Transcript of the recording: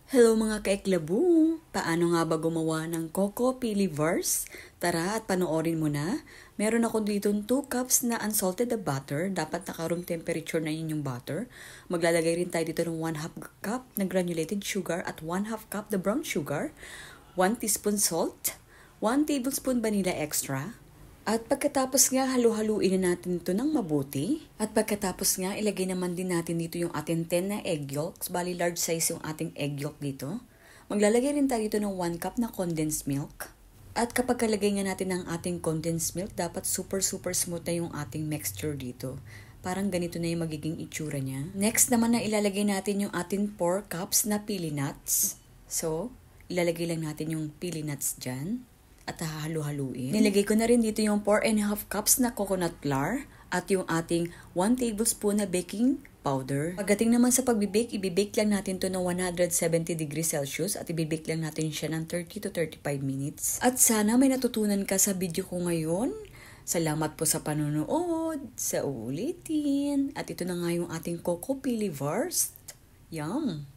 Hello mga kaiklabu! Paano nga ba gumawa ng Coco Pili Verse? Tara at panoorin mo na. Meron ako dito 2 cups na unsalted na butter. Dapat naka-room temperature na yun yung butter. Maglalagay rin tayo dito ng 1/2 cup na granulated sugar at 1/2 cup na brown sugar, 1 teaspoon salt, 1 tablespoon vanilla extra. At pagkatapos nga, halu-haluin na natin ito ng mabuti. At pagkatapos nga, ilagay naman din natin dito yung ating 10 na egg yolks. Bali, large size yung ating egg yolk dito. Maglalagay rin tayo dito ng 1 cup na condensed milk. At kapag kalagay nga natin ng ating condensed milk, dapat super smooth na yung ating mixture dito. Parang ganito na yung magiging itsura niya. Next naman na ilalagay natin yung ating 4 cups na pili nuts. So, ilalagay lang natin yung pili nuts dyan. At hahalu-haluin. Nilagay ko na rin dito yung 4.5 cups na coconut flour at yung ating 1 tablespoon na baking powder. Pagdating naman sa pagbibake, ibibake lang natin to ng 170 degrees Celsius at ibibake lang natin siya ng 30 to 35 minutes. At sana may natutunan ka sa video ko ngayon. Salamat po sa panonood. Sa uulitin. At ito na nga yung ating Coco Pili Verse. Yum!